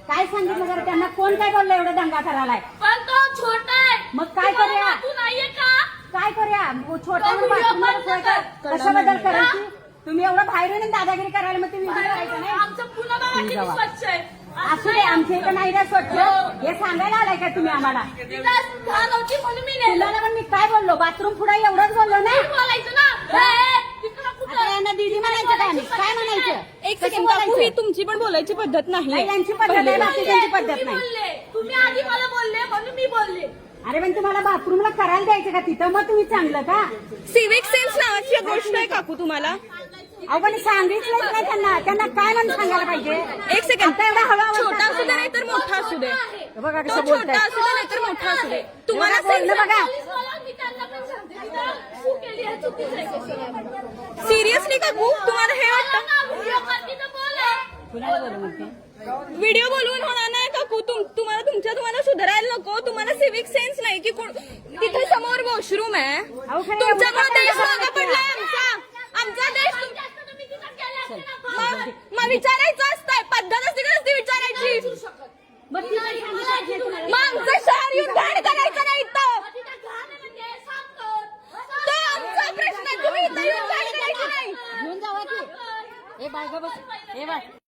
काय सांगितलं जरा त्यांना? कोण काय बोललं एवढा दंगा करायलाय? पण तो छोटा आहे. मग काय करूया? तू नाहीये का? काय करूया? छोटा तो व्हिडिओ बंद कर. कशाबद्दल करायची? तुम्ही एवढं बाहेरून दादागिरी करायला मग तुम्ही व्हिडिओ करायचा नाही? आमचं पुन्हा बघा किती स्वच्छ आहे. असू दे, आमच्या इथं नाही रे स्वच्छ. हे सांगायला आलाय का तुम्ही आम्हाला? तिथं घाण होती म्हणून मी नेलं. तुम्हाला पण मी काय बोललो? बाथरूम पुढे एवढंच बोललो ना? नीट बोलायचं ना. तिकडं कुठं? आता यांना दीदी म्हणायचं काय? आम्ही काय म्हणायचं? एक कसं सेकंड काकू, ही बोलायचं? तुमची पण बोलायची पद्धत नाही. नाही, यांची पद्धत आहे, बाकीच्यांची पद्धत तुम्ही नाही. बोलले. तुम्ही आधी मला बोलले म्हणून मी बोलले. अरे पण तुम्हाला बाथरूमला करायला द्यायचं का तिथं? मग तुम्ही चांगलं का? सिविक सेन्स नावाची गोष्ट आहे काकू तुम्हाला. अहो पण सांगितलंच नाही त्यांना. त्यांना काय म्हणून सांगायला पाहिजे? एक सेकंड, आता एवढा हवा छोटा असू दे नाही तर मोठा असू दे. बघा तो कसं छोटा बोलताय. असू दे नाही तर मोठा असू दे. तुम्हाला बघा, बोलणं बघा. पोलीस मला मी त्यांना पण सांगते. तिथं तू केली आहे चुकीचं आहे कसं? सिरियसली काकू तुम्हाला हे वाटतं? व्हिडिओ करते तर बोला. कुणाला बोलू म्हणते? व्हिडिओ बोलवून होणार नाही काकू. तुम्हाला सुधारायला नको. तुम्हाला सिविक सेन्स नाही की तिथे समोर वॉशरूम आहे. अहो, खरं तुमच्यामुळे एवढं देश काय मागे पडलाय आमचा देश. जास्त तुम्ही तिथं केले असते ना. मग विचारायचं असतंय. पद्धत असते का नसते विचारायची? मग तिथं सांगितलं पाहिजे तुम्हाला. मग आमचं शहर येऊन घाण करायचं नाही इथं. तिथं घाण आहे म्हणजे सांगतो. तो आमचा प्रश्न आहे. तुम्ही इथं येऊन घाण करायचं नाही. घेऊन जावा की. हे बाय गं बस. हे बाय.